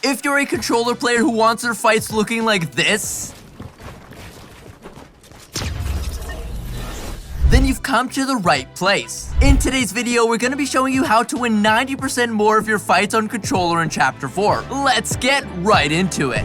If you're a controller player who wants their fights looking like this, then you've come to the right place. In today's video, we're going to be showing you how to win 90% more of your fights on controller in Chapter 4. Let's get right into it.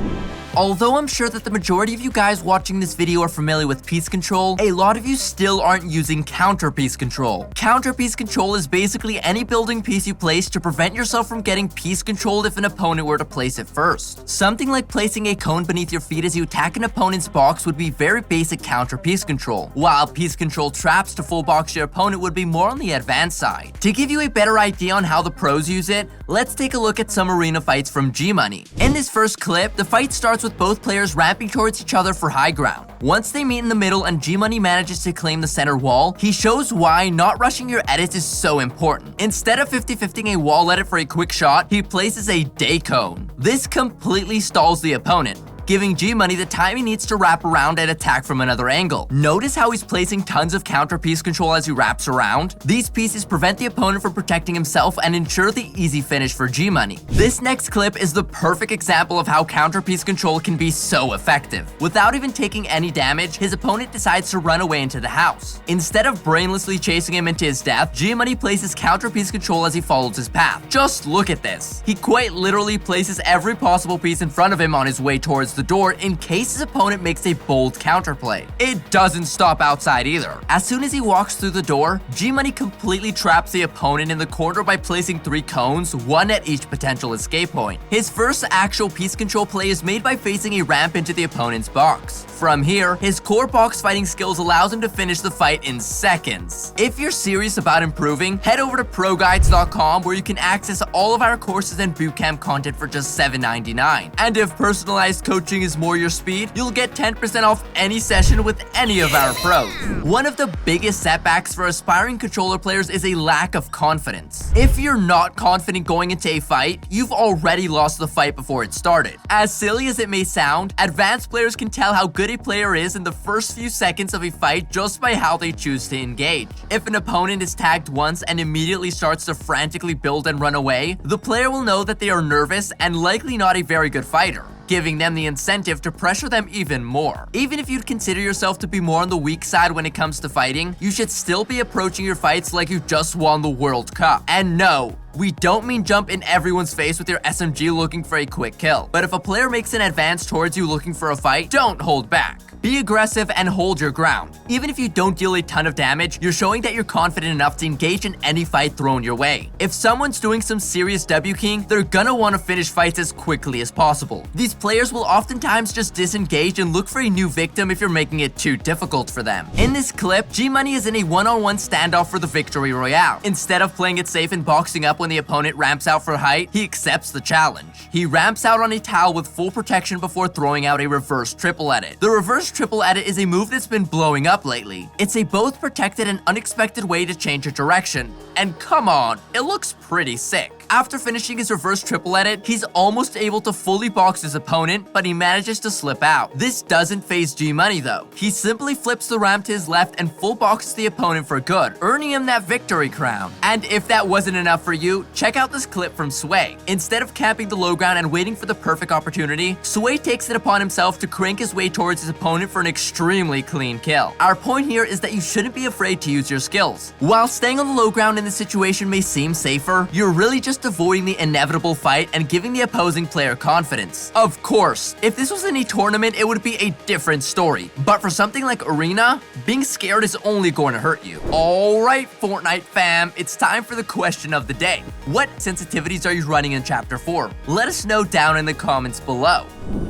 Although I'm sure that the majority of you guys watching this video are familiar with piece control, a lot of you still aren't using counter piece control. Counter piece control is basically any building piece you place to prevent yourself from getting piece controlled if an opponent were to place it first. Something like placing a cone beneath your feet as you attack an opponent's box would be very basic counter piece control, while piece control traps to full box your opponent would be more on the advanced side. To give you a better idea on how the pros use it, let's take a look at some arena fights from G-Money. In this first clip, the fight starts with both players ramping towards each other for high ground. Once they meet in the middle and G-Money manages to claim the center wall, he shows why not rushing your edits is so important. Instead of 50-50ing a wall edit for a quick shot, he places a day cone. This completely stalls the opponent, giving G-Money the time he needs to wrap around and attack from another angle. Notice how he's placing tons of counter piece control as he wraps around? These pieces prevent the opponent from protecting himself and ensure the easy finish for G-Money. This next clip is the perfect example of how counter piece control can be so effective. Without even taking any damage, his opponent decides to run away into the house. Instead of brainlessly chasing him into his death, G-Money places counter piece control as he follows his path. Just look at this. He quite literally places every possible piece in front of him on his way towards the door in case his opponent makes a bold counterplay. It doesn't stop outside either. As soon as he walks through the door, G-Money completely traps the opponent in the corner by placing 3 cones, one at each potential escape point. His first actual piece control play is made by facing a ramp into the opponent's box. From here, his core box fighting skills allows him to finish the fight in seconds. If you're serious about improving, head over to ProGuides.com where you can access all of our courses and bootcamp content for just $7.99. And if personalized coaching is more your speed, you'll get 10% off any session with any of our pros. One of the biggest setbacks for aspiring controller players is a lack of confidence. If you're not confident going into a fight, you've already lost the fight before it started. As silly as it may sound, advanced players can tell how good a player is in the first few seconds of a fight just by how they choose to engage. If an opponent is tagged once and immediately starts to frantically build and run away, the player will know that they are nervous and likely not a very good fighter, giving them the incentive to pressure them even more. Even if you'd consider yourself to be more on the weak side when it comes to fighting, you should still be approaching your fights like you just won the World Cup. And no, we don't mean jump in everyone's face with your SMG looking for a quick kill. But if a player makes an advance towards you looking for a fight, don't hold back. Be aggressive and hold your ground. Even if you don't deal a ton of damage, you're showing that you're confident enough to engage in any fight thrown your way. If someone's doing some serious W-king, they're gonna want to finish fights as quickly as possible. These players will oftentimes just disengage and look for a new victim if you're making it too difficult for them. In this clip, G-Money is in a one-on-one standoff for the victory royale. Instead of playing it safe and boxing up when the opponent ramps out for height, he accepts the challenge. He ramps out on a towel with full protection before throwing out a reverse triple edit. The reverse triple edit is a move that's been blowing up lately. It's a both protected and unexpected way to change your direction. And come on, it looks pretty sick. After finishing his reverse triple edit, he's almost able to fully box his opponent, but he manages to slip out. This doesn't faze G-Money though. He simply flips the ramp to his left and full boxes the opponent for good, earning him that victory crown. And if that wasn't enough for you, check out this clip from Sway. Instead of camping the low ground and waiting for the perfect opportunity, Sway takes it upon himself to crank his way towards his opponent for an extremely clean kill. Our point here is that you shouldn't be afraid to use your skills. While staying on the low ground in this situation may seem safer, you're really just avoiding the inevitable fight and giving the opposing player confidence. Of course, if this was in a tournament, it would be a different story. But for something like Arena, being scared is only going to hurt you. Alright, Fortnite fam, it's time for the question of the day. What sensitivities are you running in Chapter 4? Let us know down in the comments below.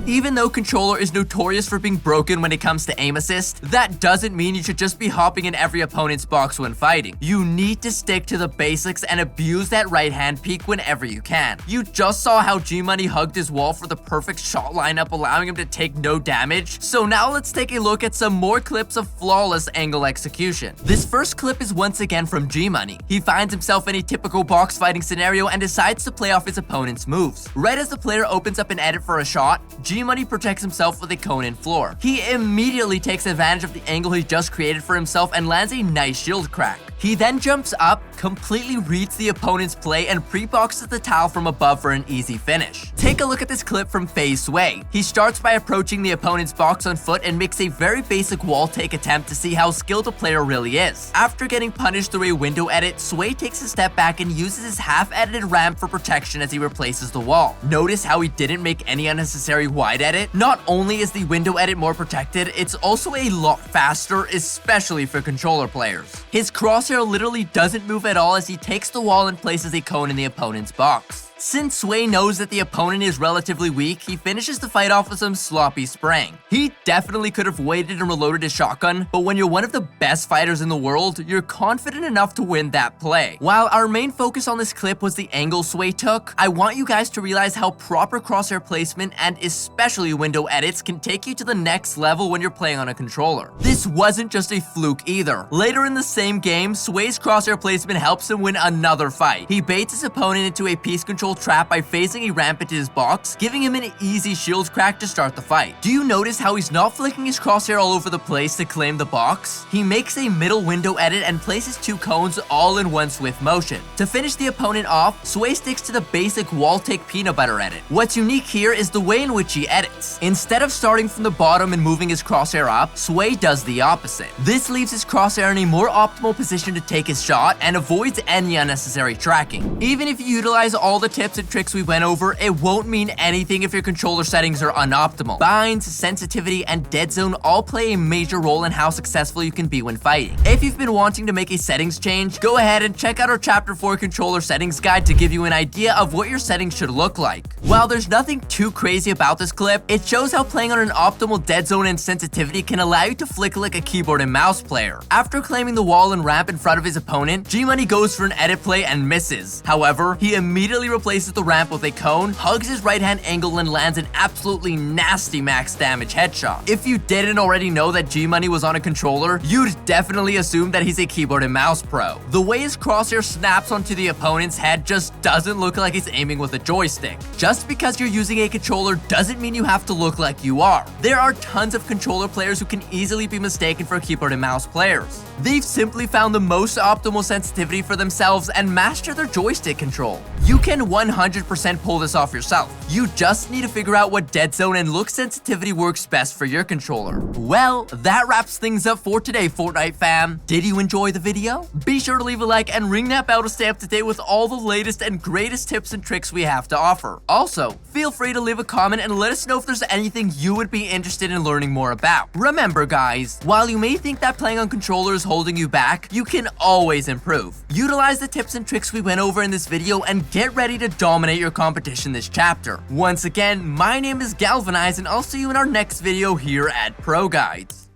Even though controller is notorious for being broken when it comes to aim assist, that doesn't mean you should just be hopping in every opponent's box when fighting. You need to stick to the basics and abuse that right hand peek whenever you can. You just saw how G-Money hugged his wall for the perfect shot lineup, allowing him to take no damage. So now let's take a look at some more clips of flawless angle execution. This first clip is once again from G-Money. He finds himself in a typical box fighting scenario and decides to play off his opponent's moves. Right as the player opens up an edit for a shot, G G-Money protects himself with a cone and floor. He immediately takes advantage of the angle he just created for himself and lands a nice shield crack. He then jumps up, completely reads the opponent's play, and pre-boxes the towel from above for an easy finish. Take a look at this clip from FaZe Sway. He starts by approaching the opponent's box on foot and makes a very basic wall take attempt to see how skilled the player really is. After getting punished through a window edit, Sway takes a step back and uses his half-edited ramp for protection as he replaces the wall. Notice how he didn't make any unnecessary wide edit? Not only is the window edit more protected, it's also a lot faster, especially for controller players. His crosshair literally doesn't move at all as he takes the wall and places a cone in the opponent's box. Since Sway knows that the opponent is relatively weak, he finishes the fight off with some sloppy spraying. He definitely could have waited and reloaded his shotgun, but when you're one of the best fighters in the world, you're confident enough to win that play. While our main focus on this clip was the angle Sway took, I want you guys to realize how proper crosshair placement and especially window edits can take you to the next level when you're playing on a controller. This wasn't just a fluke either. Later in the same game, Sway's crosshair placement helps him win another fight. He baits his opponent into a piece control trap by phasing a ramp into his box, giving him an easy shield crack to start the fight. Do you notice how he's not flicking his crosshair all over the place to claim the box? He makes a middle window edit and places two cones all in one swift motion. To finish the opponent off, Sway sticks to the basic wall take peanut butter edit. What's unique here is the way in which he edits. Instead of starting from the bottom and moving his crosshair up, Sway does the opposite. This leaves his crosshair in a more optimal position to take his shot and avoids any unnecessary tracking. Even if you utilize all the tips and tricks we went over, it won't mean anything if your controller settings are unoptimal. Binds, sensitivity, and dead zone all play a major role in how successful you can be when fighting. If you've been wanting to make a settings change, go ahead and check out our Chapter 4 controller settings guide to give you an idea of what your settings should look like. While there's nothing too crazy about this clip, it shows how playing on an optimal dead zone and sensitivity can allow you to flick like a keyboard and mouse player. After claiming the wall and ramp in front of his opponent, G-Money goes for an edit play and misses. However, he immediately replaces the ramp with a cone, hugs his right hand angle, and lands an absolutely nasty max damage headshot. If you didn't already know that G-Money was on a controller, you'd definitely assume that he's a keyboard and mouse pro. The way his crosshair snaps onto the opponent's head just doesn't look like he's aiming with a joystick. Just because you're using a controller doesn't mean you have to look like you are. There are tons of controller players who can easily be mistaken for keyboard and mouse players. They've simply found the most optimal sensitivity for themselves and master their joystick control. You can 100% pull this off yourself. You just need to figure out what dead zone and look sensitivity works best for your controller. Well, that wraps things up for today, Fortnite fam. Did you enjoy the video? Be sure to leave a like and ring that bell to stay up to date with all the latest and greatest tips and tricks we have to offer. Also, feel free to leave a comment and let us know if there's anything you would be interested in learning more about. Remember guys, while you may think that playing on controller is holding you back, you can always improve. Utilize the tips and tricks we went over in this video and get ready to dominate your competition this chapter. Once again, my name is Galvanize and I'll see you in our next video here at ProGuides.